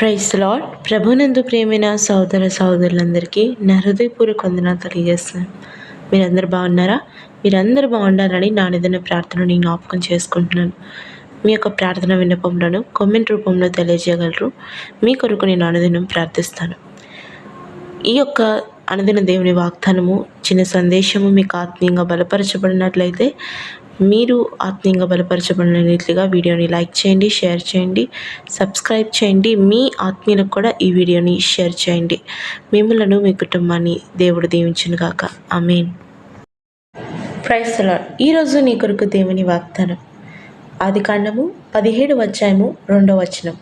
Praise lord. ప్రభునందు ప్రియమైన సోదర సోదరులందరికీ నా హృదయపూర్వక వందనాలు తెలియజేస్తున్నాను. మీరందరూ బాగున్నారా? మీరందరూ బాగుండాలని నా నిజమైన ప్రార్థనని జ్ఞాపకం చేసుకుంటున్నాను. మీ యొక్క ప్రార్థన విన్నపంలోను కామెంట్ రూపంలో తెలియజేయగలరు. మీ కొరకు నేను అనుదినం ప్రార్థిస్తాను. ఈ యొక్క అనుదిన దేవుని వాగ్దానము, చిన్న సందేశము మీకు ఆత్మీయంగా బలపరచబడినట్లయితే, మీరు ఆత్మీయంగా బలపరచబడిన రీతిగా వీడియోని లైక్ చేయండి, షేర్ చేయండి, సబ్స్క్రైబ్ చేయండి. మీ ఆత్మీయులకు కూడా ఈ వీడియోని షేర్ చేయండి. మిమ్మలను మీ కుటుంబాన్ని దేవుడు దీవించును గాక. ఆమేన్. Praise the Lord. ఈరోజు నీ కొరకు దేవుని వాగ్దానం, ఆదికాండము 17వ అధ్యాయము 2వ వచనం.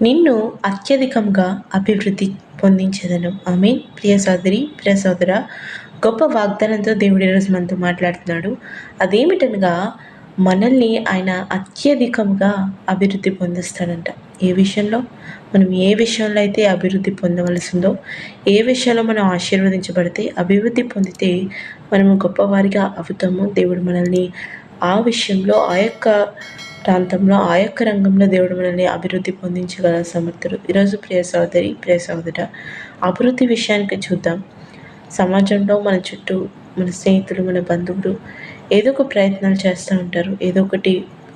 నిన్ను అత్యధికంగా అభివృద్ధి పొందించేదను. ఆమేన్. ప్రియ సోదరి, ప్రియ సోదర, గొప్ప వాగ్దానంతో దేవుడు ఈరోజు మనతో మాట్లాడుతున్నాడు. అదేమిటనగా, మనల్ని ఆయన అత్యధికంగా అభివృద్ధి పొందిస్తాడంట. ఏ విషయంలో? మనం ఏ విషయంలో అయితే అభివృద్ధి పొందవలసిందో, ఏ విషయంలో మనం ఆశీర్వదించబడితే, అభివృద్ధి పొందితే మనము గొప్పవారిగా అవుతామో, దేవుడు మనల్ని ఆ విషయంలో, ఆ యొక్క ప్రాంతంలో, ఆ యొక్క రంగంలో దేవుడు మనల్ని అభివృద్ధి పొందించగల సమర్థుడు. ఈరోజు ప్రియ సోదరి, ప్రియ సోదర, అభివృద్ధి విషయానికి చూద్దాం. సమాజంలో మన చుట్టూ మన స్నేహితులు, మన బంధువులు ఏదో ఒక ప్రయత్నాలు చేస్తూ ఉంటారు. ఏదో ఒకటి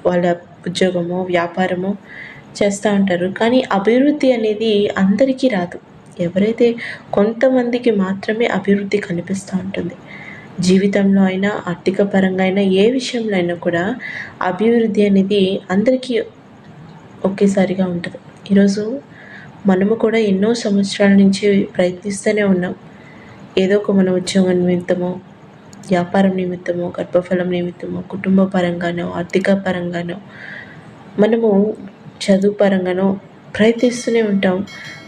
వాళ్ళ ఉద్యోగమో వ్యాపారమో చేస్తూ ఉంటారు. కానీ అభివృద్ధి అనేది అందరికీ రాదు. ఎవరైతే కొంతమందికి మాత్రమే అభివృద్ధి కనిపిస్తూ ఉంటుంది. జీవితంలో అయినా, ఆర్థిక పరంగా అయినా, ఏ విషయంలో అయినా కూడా అభివృద్ధి అనేది అందరికీ ఒకేసారిగా ఉంటుంది. ఈరోజు మనము కూడా ఎన్నో సంవత్సరాల నుంచి ప్రయత్నిస్తూనే ఉన్నాం. ఏదో ఒక మన ఉద్యోగం నిమిత్తమో, వ్యాపారం నిమిత్తమో, గర్భఫలం నిమిత్తమో, కుటుంబ పరంగానో, ఆర్థిక పరంగానో, మనము చదువు పరంగానో ప్రయత్నిస్తూనే ఉంటాం.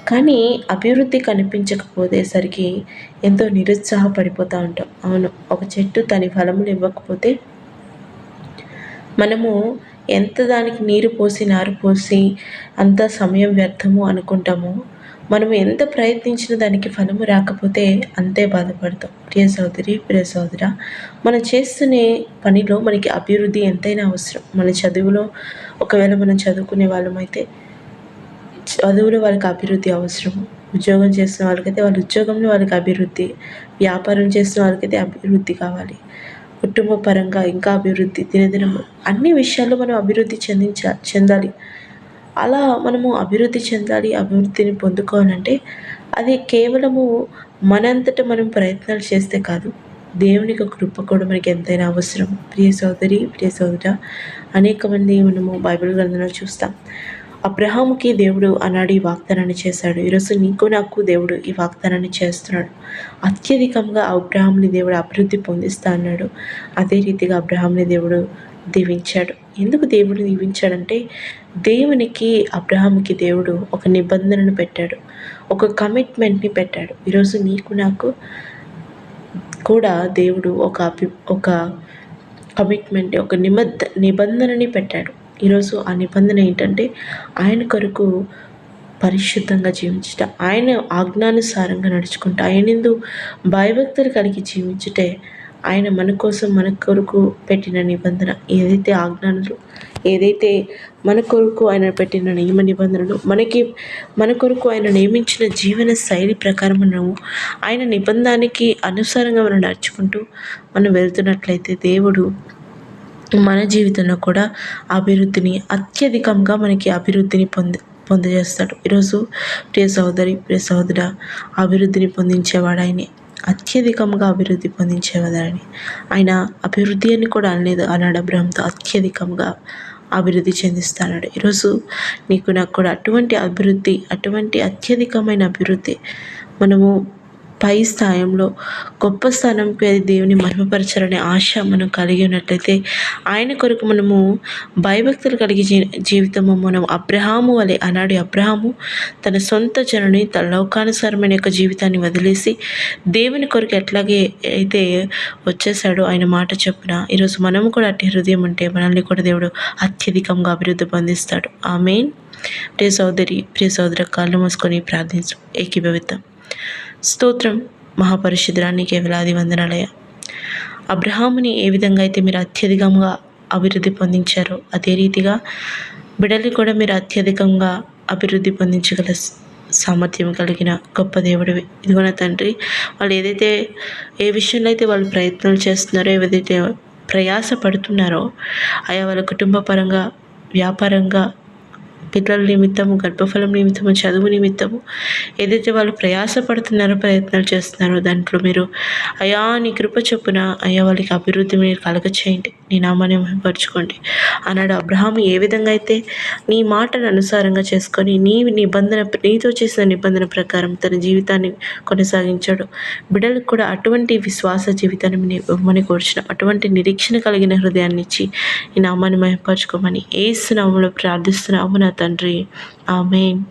కానీ అభివృద్ధి కనిపించకపోతేసరికి ఎంతో నిరుత్సాహపడిపోతూ ఉంటాం. అవును, ఒక చెట్టు తన ఫలములు ఇవ్వకపోతే మనము ఎంత దానికి నీరు పోసి, నారు పోసి అంత సమయం వ్యర్థము అనుకుంటామో, మనం ఎంత ప్రయత్నించినా దానికి ఫలము రాకపోతే అంతే బాధపడతాం. ప్రియ సోదరి, ప్రియ సోదర, మనం చేస్తునే పనిలో మనకి అభివృద్ధి ఎంతైనా అవసరం. మన చదువులో, ఒకవేళ మనం చదువుకునే వాళ్ళమైతే చదువులో వాళ్ళకి అభివృద్ధి అవసరము. ఉద్యోగం చేస్తున్న వాళ్ళకైతే వాళ్ళ ఉద్యోగంలో వాళ్ళకి అభివృద్ధి, వ్యాపారం చేస్తున్న వాళ్ళకైతే అభివృద్ధి కావాలి, కుటుంబ పరంగా ఇంకా అభివృద్ధి, దినదినము అన్ని విషయాల్లో మనం అభివృద్ధి చెందాలి. అలా మనము అభివృద్ధి చెందాలి, అభివృద్ధిని పొందుకోవాలంటే అది కేవలము మనంతట మనం ప్రయత్నాలు చేస్తే కాదు, దేవుని యొక్క కృప కూడా మనకి ఎంతైనా అవసరం. ప్రియ సోదరి, ప్రియ సోదర, అనేక మంది మనము బైబిల్ గ్రంథంలో చూస్తాం. అబ్రహాముకి దేవుడు ఆనాడు ఈ వాగ్దానాన్ని చేశాడు. ఈరోజు నీకు నాకు దేవుడు ఈ వాగ్దానాన్ని చేస్తున్నాడు. అత్యధికంగా అబ్రహాముని దేవుడు అభివృద్ధి పొందిస్తా అన్నాడు. అదే రీతిగా అబ్రహాముని దేవుడు దీవించాడు. ఎందుకు దేవుడు దీవించాడంటే, దేవునికి అబ్రహాముకి దేవుడు ఒక నిబంధనను పెట్టాడు, ఒక కమిట్మెంట్ని పెట్టాడు. ఈరోజు నీకు నాకు కూడా దేవుడు ఒక కమిట్మెంట్, ఒక నిబంధనని పెట్టాడు. ఈరోజు ఆ నిబంధన ఏంటంటే, ఆయన కొరకు పరిశుద్ధంగా జీవించుట, ఆయన ఆజ్ఞానుసారంగా నడుచుకుంటా, ఆయనందు భయభక్తులు కలిగి జీవించుటే ఆయన మన కోసం, మన కొరకు పెట్టిన నిబంధన. ఏదైతే ఆజ్ఞానులు, ఏదైతే మన కొరకు ఆయన పెట్టిన నియమ నిబంధనలు, మన కొరకు ఆయన నియమించిన జీవన శైలి ప్రకారం మనము ఆయన నిబంధనకి అనుసారంగా మనం నడుచుకుంటూ మనం వెళ్తున్నట్లయితే, దేవుడు మన జీవితంలో కూడా అభివృద్ధిని, అత్యధికంగా మనకి అభివృద్ధిని పొందజేస్తాడు. ఈరోజు ప్రియ సోదరి, ప్రియ సోదర, అభివృద్ధిని పొందించేవాడు ఆయనే. అత్యధికంగా అభివృద్ధి పొందించేవాడని ఆయన అభివృద్ధి అని కూడా అనలేదు. ఆనాడు అబ్రహాంతో అత్యధికంగా అభివృద్ధి చెందిస్తాడు. ఈరోజు నీకు నాకు కూడా అటువంటి అభివృద్ధి, అటువంటి అత్యధికమైన అభివృద్ధి, మనము పై స్థాయిలో గొప్ప స్థానంకి దేవుని మహిమపరచాలనే ఆశ మనం కలిగి ఉన్నట్లయితే, ఆయన కొరకు మనము భయభక్తులు కలిగి జీవితము మనం అబ్రహాము వలె, ఆనాడు అబ్రహాము తన సొంత జనుని, తన లోకానుసారమైన యొక్క జీవితాన్ని వదిలేసి దేవుని కొరకు ఎట్లాగే అయితే వచ్చేసాడో ఆయన మాట చొప్పున, ఈరోజు మనము కూడా అట్టి హృదయం ఉంటే మనల్ని కూడా దేవుడు అత్యధికంగా అభివృద్ధి పొందిస్తాడు. ఆమేన్. ప్రియ సోదరి, ప్రియ సోదర, కాళ్ళు మూసుకొని ప్రార్థించు, ఏకీభవిద్దాం. స్తోత్రం మహాపరిశుద్ధుడా, నీకే వేలాది వందనాలయ్యా. అబ్రహాముని ఏ విధంగా అయితే మీరు అత్యధికంగా అభివృద్ధి పొందించారో, అదే రీతిగా బిడ్డల్ని కూడా మీరు అత్యధికంగా అభివృద్ధి పొందించగల సామర్థ్యం కలిగిన గొప్ప దేవుడివి. ఇదిగో నా తండ్రి, వాళ్ళు ఏ విషయంలో అయితే వాళ్ళు ప్రయత్నాలు చేస్తున్నారో, ఏదైతే ప్రయాస పడుతున్నారో, ఆయా వాళ్ళ కుటుంబ పరంగా, వ్యాపారంగా, పిల్లల నిమిత్తము, గర్భఫలం నిమిత్తము, చదువు నిమిత్తము ఏదైతే వాళ్ళు ప్రయాస పడుతున్నారో, ప్రయత్నాలు చేస్తున్నారో దాంట్లో మీరు అయా నీ కృప చొప్పున అయ్యా వాళ్ళకి అభివృద్ధి మీరు కలగచేయండి. నీ నామాన్ని మహిమపరచుకోండి. ఆనాడు అబ్రహాము ఏ విధంగా అయితే నీ మాటను అనుసారంగా చేసుకొని నీతో చేసిన నిబంధన ప్రకారం తన జీవితాన్ని కొనసాగించాడు, బిడ్డలకు కూడా అటువంటి విశ్వాస జీవితాన్ని ఇవ్వమని కోర్చిన, అటువంటి నిరీక్షణ కలిగిన హృదయాన్ని ఇచ్చి ఈ నామాన్ని మహిమపరచుకోమని యేసు నామములో ప్రార్థిస్తున్నాము నా తండ్రి. ఆమేన్.